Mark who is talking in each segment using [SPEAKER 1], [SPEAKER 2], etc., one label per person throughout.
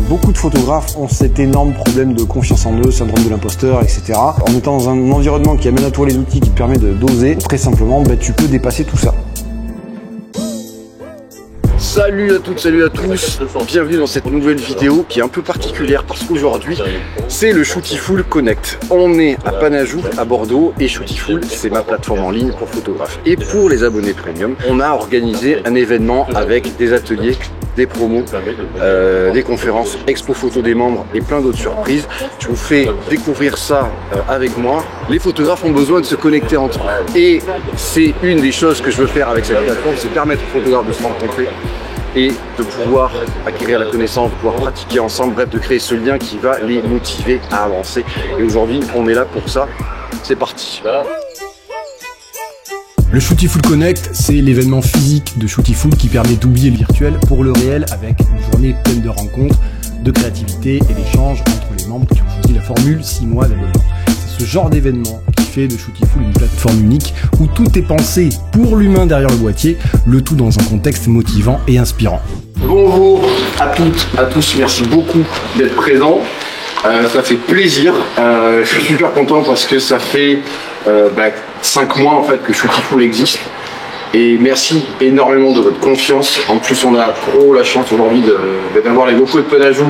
[SPEAKER 1] Beaucoup de photographes ont cet énorme problème de confiance en eux, syndrome de l'imposteur, etc. En étant dans un environnement qui amène à toi les outils qui te permet d'oser, très simplement, tu peux dépasser tout ça.
[SPEAKER 2] Salut à toutes, salut à tous, bienvenue dans cette nouvelle vidéo qui est un peu particulière parce qu'aujourd'hui c'est le Shootiful Connect. On est à Panajou, à Bordeaux, et Shootiful c'est ma plateforme en ligne pour photographes. Et pour les abonnés premium, on a organisé un événement avec des ateliers, des promos, des conférences, expo photo des membres et plein d'autres surprises. Je vous fais découvrir ça avec moi. Les photographes ont besoin de se connecter entre eux et c'est une des choses que je veux faire avec cette plateforme, c'est permettre aux photographes de se rencontrer et de pouvoir acquérir la connaissance, de pouvoir pratiquer ensemble, bref, de créer ce lien qui va les motiver à avancer. Et aujourd'hui, on est là pour ça. C'est parti.
[SPEAKER 3] Le Shootiful Connect, c'est l'événement physique de Shootiful qui permet d'oublier le virtuel pour le réel avec une journée pleine de rencontres, de créativité et d'échanges entre les membres qui ont choisi la formule 6 mois d'abonnement. C'est ce genre d'événement qui fait de Shootiful une plateforme unique où tout est pensé pour l'humain derrière le boîtier, le tout dans un contexte motivant et inspirant.
[SPEAKER 2] Bonjour à toutes, à tous, merci beaucoup d'être présents. Ça fait plaisir, je suis super content parce que ça fait 5 mois en fait que Shootiful existe. Et merci énormément de votre confiance. En plus, on a trop la chance aujourd'hui d'avoir les locaux de Panajou,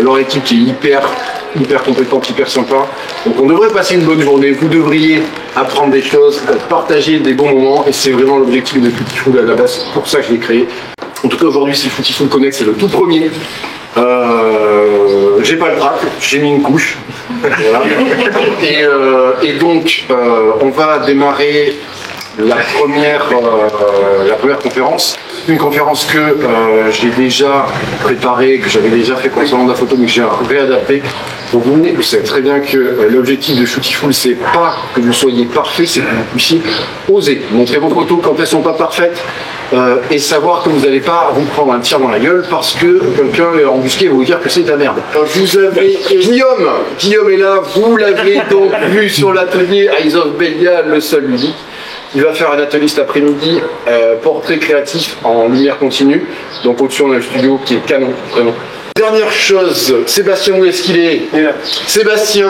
[SPEAKER 2] leur équipe qui est hyper compétente, hyper sympa. Donc on devrait passer une bonne journée, vous devriez apprendre des choses, partager des bons moments, et c'est vraiment l'objectif de Shootiful à la base, c'est pour ça que je l'ai créé. En tout cas aujourd'hui c'est Shootiful Connect, c'est le tout premier. J'ai pas le trac, j'ai mis une couche. Voilà. Et donc on va démarrer la première conférence. Une conférence que j'ai déjà préparée, que j'avais déjà fait concernant la photo, mais que j'ai réadapté. Donc vous savez très bien que l'objectif de Shootiful, c'est pas que vous soyez parfait, c'est que vous puissiez oser montrer vos photos quand elles sont pas parfaites et savoir que vous n'allez pas vous prendre un tir dans la gueule parce que quelqu'un est embusqué et vous dire que c'est de la merde. Vous avez Guillaume est là, vous l'avez donc vu sur l'atelier Eyes of Bélial, le seul unique. Il va faire un atelier cet après-midi, portrait créatif en lumière continue. Donc au-dessus on a le studio qui est canon, vraiment. Dernière chose, Sébastien, où est-ce qu'il est? Sébastien,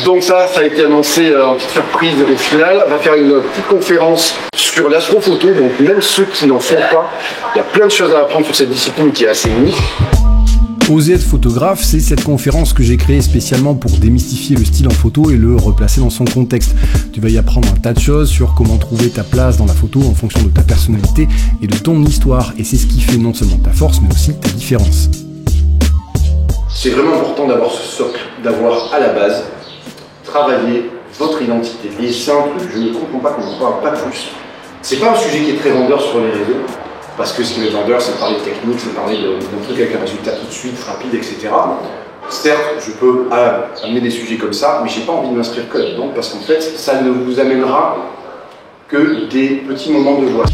[SPEAKER 2] donc ça a été annoncé en petite surprise au final, va faire une petite conférence sur l'astrophoto. Donc même ceux qui n'en font pas, il y a plein de choses à apprendre sur cette discipline qui est assez unique.
[SPEAKER 3] Oser être photographe, c'est cette conférence que j'ai créée spécialement pour démystifier le style en photo et le replacer dans son contexte. Tu vas y apprendre un tas de choses sur comment trouver ta place dans la photo en fonction de ta personnalité et de ton histoire. Et c'est ce qui fait non seulement ta force, mais aussi ta différence.
[SPEAKER 2] C'est vraiment important d'avoir ce socle, d'avoir à la base travaillé votre identité. Et simple, je ne comprends pas qu'on ne parle pas plus. C'est pas un sujet qui est très vendeur sur les réseaux. Parce que ce qui est vendeur, c'est de parler de technique, c'est de parler d'un truc avec un résultat tout de suite, rapide, etc. Certes, je peux amener des sujets comme ça, mais j'ai pas envie de m'inscrire que là-dedans, parce qu'en fait, ça ne vous amènera que des petits moments de joie.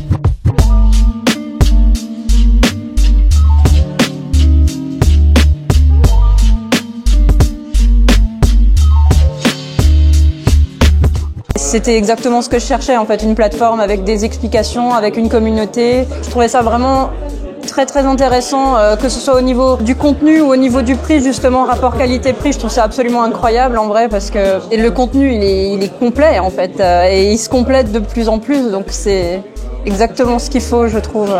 [SPEAKER 4] C'était exactement ce que je cherchais en fait, une plateforme avec des explications, avec une communauté. Je trouvais ça vraiment très intéressant, que ce soit au niveau du contenu ou au niveau du prix, justement, rapport qualité-prix. Je trouve ça absolument incroyable en vrai parce que le contenu il est complet en fait et il se complète de plus en plus, donc c'est exactement ce qu'il faut, je trouve.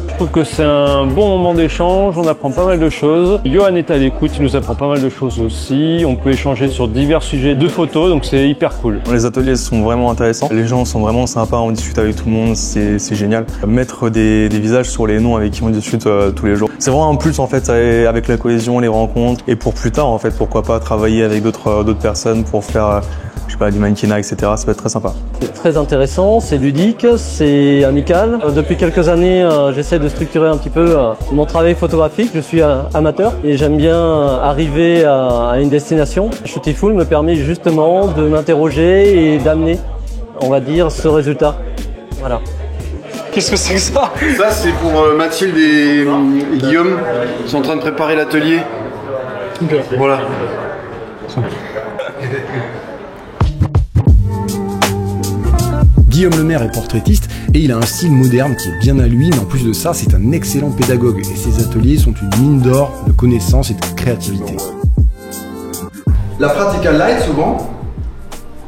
[SPEAKER 5] Je trouve que c'est un bon moment d'échange, on apprend pas mal de choses. Johan est à l'écoute, il nous apprend pas mal de choses aussi. On peut échanger sur divers sujets de photos, donc c'est hyper cool.
[SPEAKER 6] Les ateliers sont vraiment intéressants, les gens sont vraiment sympas, on discute avec tout le monde, c'est génial. Mettre des visages sur les noms avec qui on discute tous les jours. C'est vraiment un plus en fait avec la cohésion, les rencontres et pour plus tard en fait, pourquoi pas travailler avec d'autres personnes pour faire je sais pas, du mannequinat, etc. Ça peut être très sympa.
[SPEAKER 7] C'est très intéressant, c'est ludique, c'est amical. Depuis quelques années, j'essaie de structurer un petit peu mon travail photographique. Je suis amateur et j'aime bien arriver à une destination. Shootiful me permet justement de m'interroger et d'amener, on va dire, ce résultat. Voilà.
[SPEAKER 2] Qu'est-ce que c'est que ça? Ça, c'est pour Mathilde et Guillaume. Ils sont en train de préparer l'atelier. Voilà.
[SPEAKER 3] Guillaume Lemaire est portraitiste Et il a un style moderne qui est bien à lui, mais en plus de ça, c'est un excellent pédagogue. Et ses ateliers sont une mine d'or de connaissances et de créativité.
[SPEAKER 8] La Practical Light, souvent,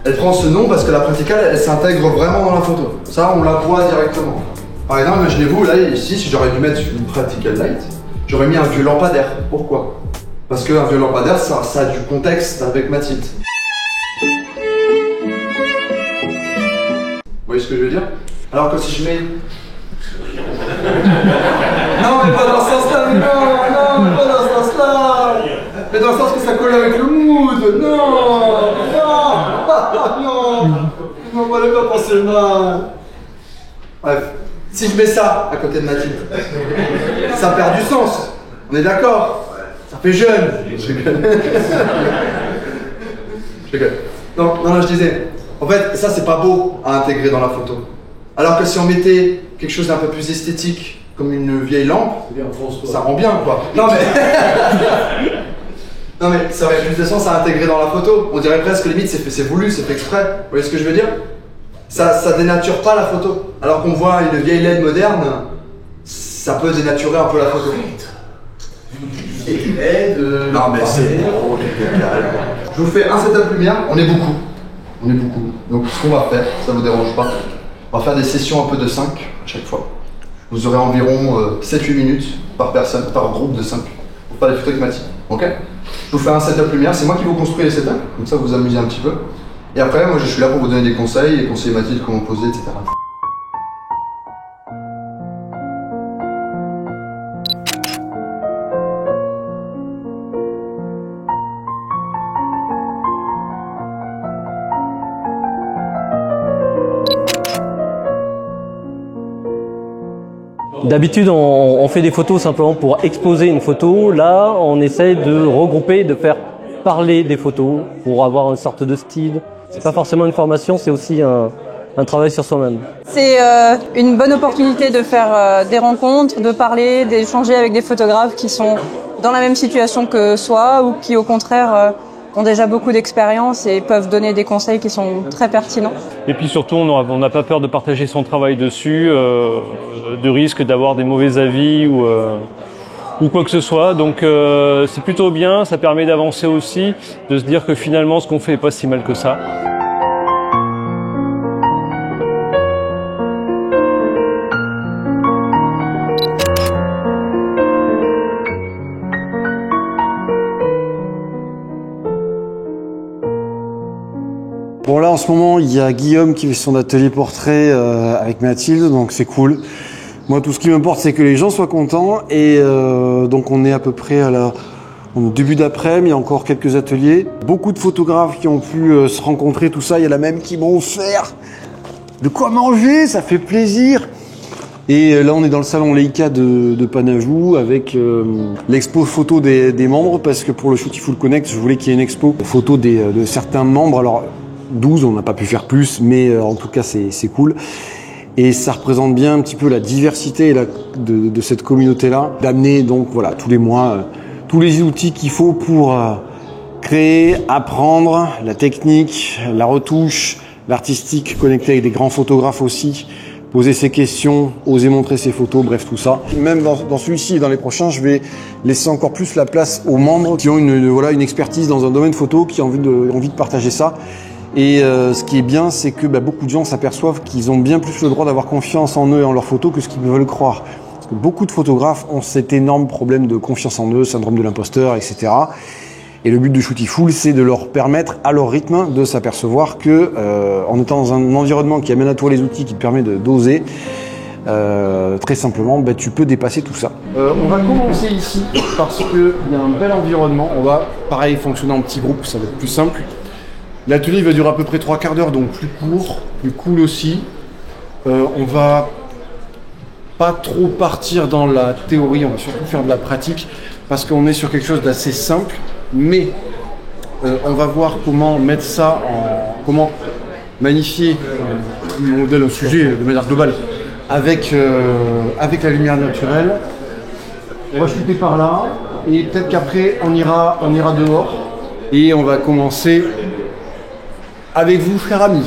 [SPEAKER 8] elle prend ce nom parce que la Practical, elle s'intègre vraiment dans la photo. Ça, on la voit directement. Par exemple, imaginez-vous, là, ici, si j'aurais dû mettre une Practical Light, j'aurais mis un vieux lampadaire. Pourquoi? Parce qu'un vieux lampadaire, ça a du contexte avec Mathilde. Vous voyez ce que je veux dire? Alors que si je mets... Non, mais pas dans ce sens-là, mais non, mais pas dans ce sens-là. Mais dans le sens que ça colle avec le mood. Non, non, on va pas penser mal. Bref, si je mets ça à côté de Mathilde, ça perd du sens. On est d'accord? Ça fait jeune. Je rigole. Je rigole. Non, je disais, en fait, ça c'est pas beau à intégrer dans la photo. Alors que si on mettait quelque chose d'un peu plus esthétique, comme une vieille lampe, ça rend bien quoi. Non mais ça aurait plus de sens à intégrer dans la photo. On dirait presque limite c'est voulu, c'est fait exprès. Vous voyez ce que je veux dire? Ça dénature pas la photo. Alors qu'on voit une vieille LED moderne, ça peut dénaturer un peu la photo. Non mais c'est... Je vous fais un setup lumière, on est beaucoup. Donc ce qu'on va faire, ça vous dérange pas, on va faire des sessions un peu de 5 à chaque fois. Vous aurez environ 7-8 minutes par personne, par groupe de 5 pour faire des photos avec Mathilde. Ok? Je vous fais un setup lumière, c'est moi qui vous construis les setups, comme ça vous vous amusez un petit peu. Et après, moi je suis là pour vous donner des conseils et conseiller Mathilde comment poser, etc.
[SPEAKER 7] D'habitude, on fait des photos simplement pour exposer une photo. Là, on essaie de regrouper, de faire parler des photos pour avoir une sorte de style. C'est pas forcément une formation, c'est aussi un travail sur soi-même.
[SPEAKER 4] C'est une bonne opportunité de faire des rencontres, de parler, d'échanger avec des photographes qui sont dans la même situation que soi ou qui, au contraire, ont déjà beaucoup d'expérience et peuvent donner des conseils qui sont très pertinents.
[SPEAKER 5] Et puis surtout, on n'a pas peur de partager son travail dessus, de risque d'avoir des mauvais avis ou quoi que ce soit. Donc c'est plutôt bien, ça permet d'avancer aussi, de se dire que finalement ce qu'on fait n'est pas si mal que ça.
[SPEAKER 1] Bon là en ce moment il y a Guillaume qui fait son atelier portrait avec Mathilde, donc c'est cool. Moi tout ce qui m'importe c'est que les gens soient contents et donc on est à peu près au début d'après-midi, il y a encore quelques ateliers. Beaucoup de photographes qui ont pu se rencontrer, tout ça, il y en a même qui m'ont offert de quoi manger, ça fait plaisir. Et là on est dans le salon Leica de Panajou avec l'expo photo des membres parce que pour le Shootiful Connect je voulais qu'il y ait une expo photo de certains membres. Alors 12, on n'a pas pu faire plus, mais en tout cas c'est cool. Et ça représente bien un petit peu la diversité de cette communauté-là, d'amener donc voilà tous les mois tous les outils qu'il faut pour créer, apprendre la technique, la retouche, l'artistique, connecter avec des grands photographes aussi, poser ses questions, oser montrer ses photos, bref tout ça. Même dans celui-ci et dans les prochains, je vais laisser encore plus la place aux membres qui ont une expertise dans un domaine photo, qui ont envie de partager ça. Et ce qui est bien, c'est que beaucoup de gens s'aperçoivent qu'ils ont bien plus le droit d'avoir confiance en eux et en leurs photos que ce qu'ils veulent croire. Parce que beaucoup de photographes ont cet énorme problème de confiance en eux, syndrome de l'imposteur, etc. Et le but de Shootiful, c'est de leur permettre, à leur rythme, de s'apercevoir que, en étant dans un environnement qui amène à toi les outils, qui te permet d'oser, très simplement, tu peux dépasser tout ça. On va commencer ici parce qu'il y a un bel environnement. On va, pareil, fonctionner en petits groupes, ça va être plus simple. L'atelier va durer à peu près 3/4 d'heure, donc plus court, plus cool aussi. On va pas trop partir dans la théorie, on va surtout faire de la pratique parce qu'on est sur quelque chose d'assez simple, mais on va voir comment mettre ça comment magnifier un modèle, un sujet de manière globale avec la lumière naturelle. On va shooter par là et peut-être qu'après on ira dehors et on va commencer avec vous, frères amis.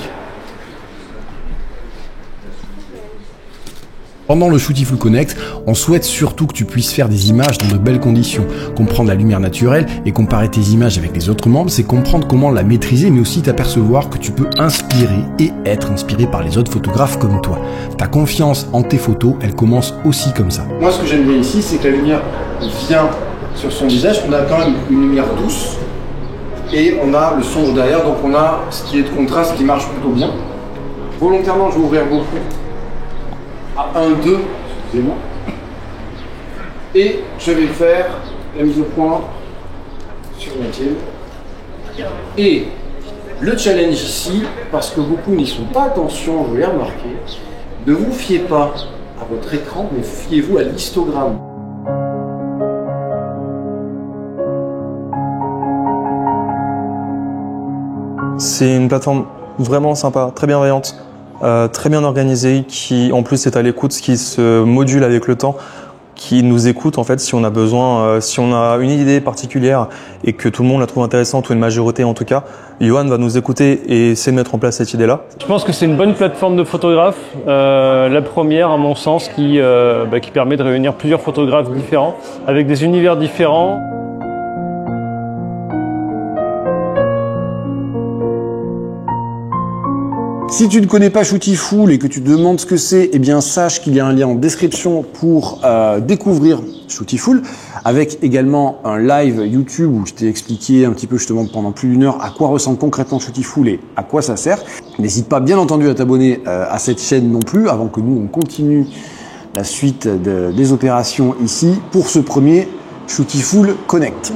[SPEAKER 3] Pendant le Shootiful Connect, on souhaite surtout que tu puisses faire des images dans de belles conditions. Comprendre la lumière naturelle et comparer tes images avec les autres membres, c'est comprendre comment la maîtriser, mais aussi t'apercevoir que tu peux inspirer et être inspiré par les autres photographes comme toi. Ta confiance en tes photos, elle commence aussi comme ça.
[SPEAKER 1] Moi, ce que j'aime bien ici, c'est que la lumière vient sur son visage. On a quand même une lumière douce et on a le songe derrière, donc on a ce qui est de contraste qui marche plutôt bien. Volontairement, je vais ouvrir beaucoup. À 1, 2, excusez-moi. Et je vais faire la mise au point sur Mathilde. Et le challenge ici, parce que beaucoup n'y sont pas attention, je l'ai remarqué, ne vous fiez pas à votre écran, mais fiez-vous à l'histogramme.
[SPEAKER 6] C'est une plateforme vraiment sympa, très bienveillante. Très bien organisé, qui en plus est à l'écoute, qui se module avec le temps, qui nous écoute en fait si on a besoin, si on a une idée particulière et que tout le monde la trouve intéressante ou une majorité en tout cas, Johan va nous écouter et essayer de mettre en place cette idée-là.
[SPEAKER 5] Je pense que c'est une bonne plateforme de photographes, la première à mon sens qui permet de réunir plusieurs photographes différents avec des univers différents.
[SPEAKER 1] Si tu ne connais pas Shootiful et que tu te demandes ce que c'est, eh bien sache qu'il y a un lien en description pour découvrir Shootiful, avec également un live YouTube où je t'ai expliqué un petit peu justement pendant plus d'1 heure à quoi ressemble concrètement Shootiful et à quoi ça sert. N'hésite pas bien entendu à t'abonner à cette chaîne non plus avant que nous on continue la suite des opérations ici pour ce premier Shootiful Connect.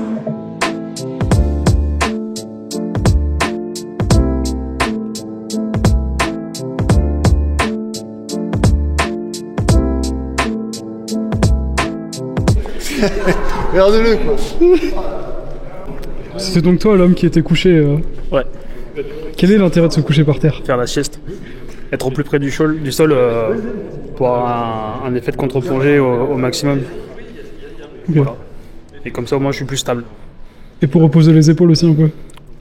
[SPEAKER 1] Regardez-le quoi.
[SPEAKER 9] C'est donc toi l'homme qui était couché
[SPEAKER 10] Ouais.
[SPEAKER 9] Quel est l'intérêt de se coucher par terre?
[SPEAKER 10] Faire la sieste. Être au plus près du sol pour avoir un effet de contre-plongée au maximum.
[SPEAKER 9] Okay.
[SPEAKER 10] Voilà. Et comme ça au moins je suis plus stable.
[SPEAKER 9] Et pour reposer les épaules aussi un peu?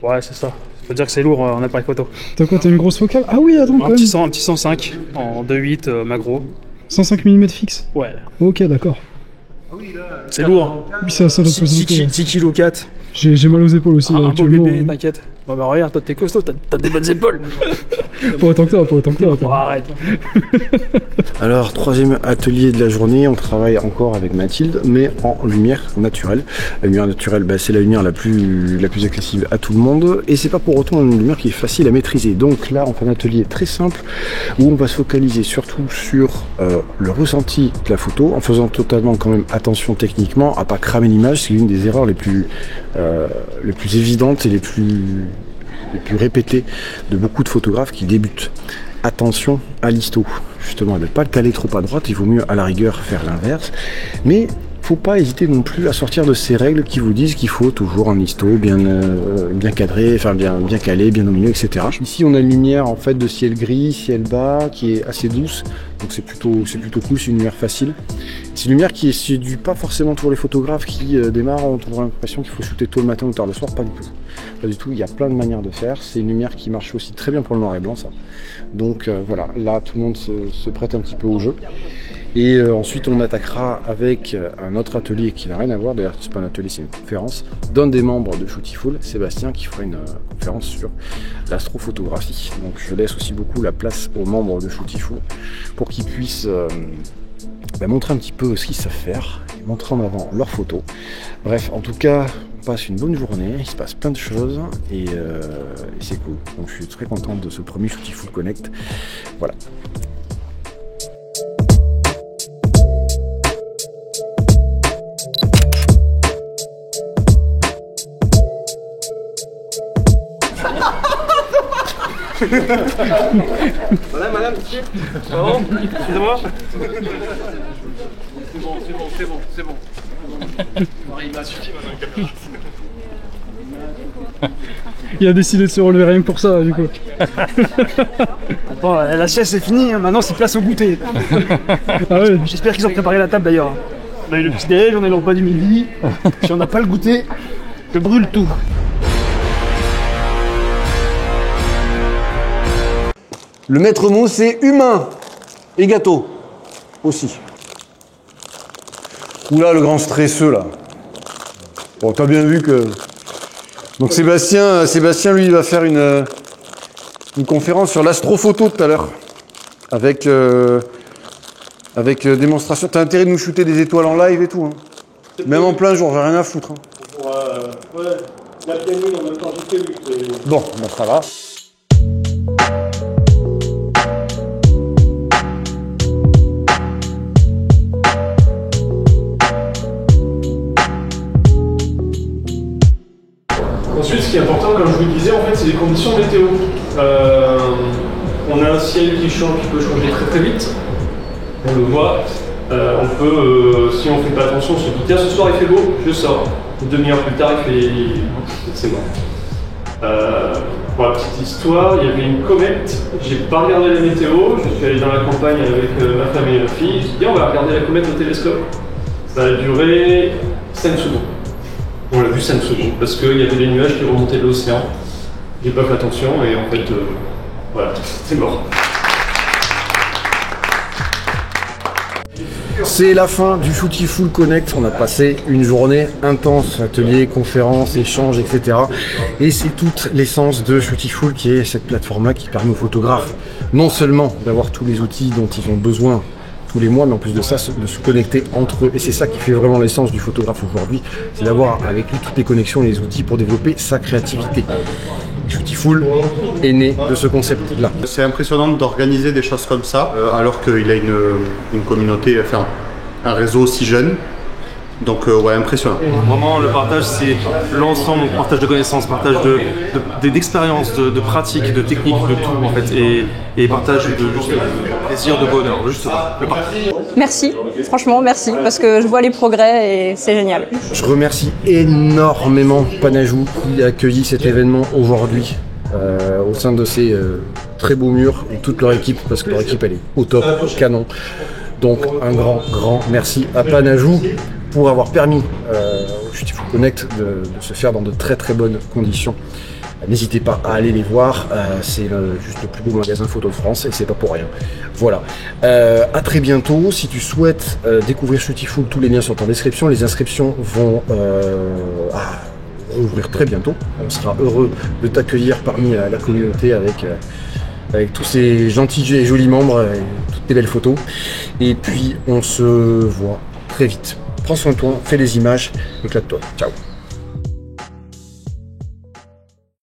[SPEAKER 10] Ouais c'est ça. Faut dire que c'est lourd en appareil photo.
[SPEAKER 9] T'as quoi? T'as une grosse focale? Ah oui, attends,
[SPEAKER 10] un petit 105 en 2.8 macro.
[SPEAKER 9] 105 mm fixe?
[SPEAKER 10] Ouais.
[SPEAKER 9] Ok, d'accord.
[SPEAKER 10] C'est lourd.
[SPEAKER 9] Oui, ça doit peser
[SPEAKER 10] 6 kg 4.
[SPEAKER 9] J'ai mal aux épaules aussi.
[SPEAKER 10] Un beau
[SPEAKER 9] actuellement.
[SPEAKER 10] bébé, t'inquiète. Bon bah regarde, toi t'es costaud, t'as des bonnes épaules.
[SPEAKER 9] Pas autant que toi, pas autant que toi.
[SPEAKER 10] Oh, arrête.
[SPEAKER 1] Alors, troisième atelier de la journée, on travaille encore avec Mathilde, mais en lumière naturelle. La lumière naturelle, c'est la lumière la plus accessible à tout le monde, et c'est pas pour autant une lumière qui est facile à maîtriser. Donc là, on fait un atelier très simple, où on va se focaliser surtout sur le ressenti de la photo, en faisant totalement quand même attention techniquement à pas cramer l'image. C'est l'une des erreurs les plus évidentes et les plus répétées de beaucoup de photographes qui débutent. Attention à l'histo, justement, ne pas le caler trop à droite, il vaut mieux à la rigueur faire l'inverse, mais faut pas hésiter non plus à sortir de ces règles qui vous disent qu'il faut toujours un histo bien cadré, enfin bien calé, bien au milieu, etc. Ici on a une lumière en fait de ciel gris, ciel bas, qui est assez douce, donc c'est plutôt cool, c'est une lumière facile. C'est une lumière qui séduit pas forcément tous les photographes qui démarrent, on trouve l'impression qu'il faut shooter tôt le matin ou tard le soir, pas du tout. Pas du tout, il y a plein de manières de faire, c'est une lumière qui marche aussi très bien pour le noir et blanc ça. Donc voilà, là tout le monde se prête un petit peu au jeu. Et ensuite on attaquera avec un autre atelier qui n'a rien à voir, d'ailleurs c'est pas un atelier, c'est une conférence d'un des membres de Shootiful, Sébastien, qui fera une conférence sur l'astrophotographie. Donc je laisse aussi beaucoup la place aux membres de Shootiful pour qu'ils puissent montrer un petit peu ce qu'ils savent faire, et montrer en avant leurs photos. Bref, en tout cas, on passe une bonne journée, il se passe plein de choses et c'est cool. Donc je suis très content de ce premier Shootiful Connect. Voilà.
[SPEAKER 10] Madame, c'est bon? Excusez-moi. C'est bon. Il m'a suffi maintenant.
[SPEAKER 9] Il a décidé de se relever rien que pour ça, du coup.
[SPEAKER 10] Attends, la sieste c'est fini, maintenant c'est place au goûter.
[SPEAKER 9] Ah ouais.
[SPEAKER 10] J'espère qu'ils ont préparé la table d'ailleurs. On a eu le petit déj, on a eu le repas du midi. Si on n'a pas le goûter, je brûle tout.
[SPEAKER 1] Le maître mot, c'est humain et gâteau. aussi. Oula, le grand stresseux là. Bon, t'as bien vu que... Donc Sébastien, lui, il va faire une conférence sur l'astrophoto tout à l'heure. Avec démonstration. T'as intérêt de nous shooter des étoiles en live et tout. Hein. Même en plein jour, j'ai rien à foutre. Hein.
[SPEAKER 5] La pleine lune en même temps que lui.
[SPEAKER 1] Bon, ben ça va.
[SPEAKER 5] Ensuite, ce qui est important, comme je vous le disais, en fait, c'est les conditions météo. On a un ciel qui peut changer très très vite. On le voit. On peut, si on ne fait pas attention, se dire tiens, ce soir il fait beau, je sors. Une demi-heure plus tard, il fait. C'est bon. Pour la petite histoire, il y avait une comète. J'ai pas regardé la météo. Je suis allé dans la campagne avec ma femme et ma fille. J'ai dit on va regarder la comète au télescope. Ça a duré 5 secondes. On l'a vu 5 secondes parce qu'il y avait des nuages qui remontaient de l'océan. J'ai pas fait attention et en fait, voilà, c'est mort.
[SPEAKER 1] C'est la fin du Shootiful Connect. On a passé une journée intense, ateliers, conférences, échanges, etc. Et c'est toute l'essence de Shootiful qui est cette plateforme-là qui permet aux photographes non seulement d'avoir tous les outils dont ils ont besoin tous les mois, mais en plus de ça, de se connecter entre eux. Et c'est ça qui fait vraiment l'essence du photographe aujourd'hui, c'est d'avoir avec lui toutes les connexions et les outils pour développer sa créativité. Shootiful est né de ce concept-là.
[SPEAKER 11] C'est impressionnant d'organiser des choses comme ça, alors qu'il a une communauté, enfin un réseau aussi jeune. Donc ouais, impressionnant.
[SPEAKER 6] Vraiment, le partage, c'est l'ensemble, partage de connaissances, partage d'expériences, de pratiques, de techniques, de tout en fait, et partage de juste plaisir, de bonheur, juste le partage.
[SPEAKER 4] Merci, franchement merci, parce que je vois les progrès et c'est génial.
[SPEAKER 1] Je remercie énormément Panajou qui a accueilli cet événement aujourd'hui au sein de ces très beaux murs et toute leur équipe, parce que leur équipe elle est au top, canon. Donc un grand merci à Panajou pour avoir permis au Shootiful Connect de se faire dans de très bonnes conditions. N'hésitez pas à aller les voir, c'est juste le plus beau magasin photo de France et c'est pas pour rien. Voilà, à très bientôt. Si tu souhaites découvrir Shootiful, tous les liens sont en description. Les inscriptions vont rouvrir très bientôt. On sera heureux de t'accueillir parmi la communauté avec tous ces gentils et jolis membres et toutes tes belles photos. Et puis on se voit très vite. Prends soin de toi, fais des images, éclate-toi. Ciao.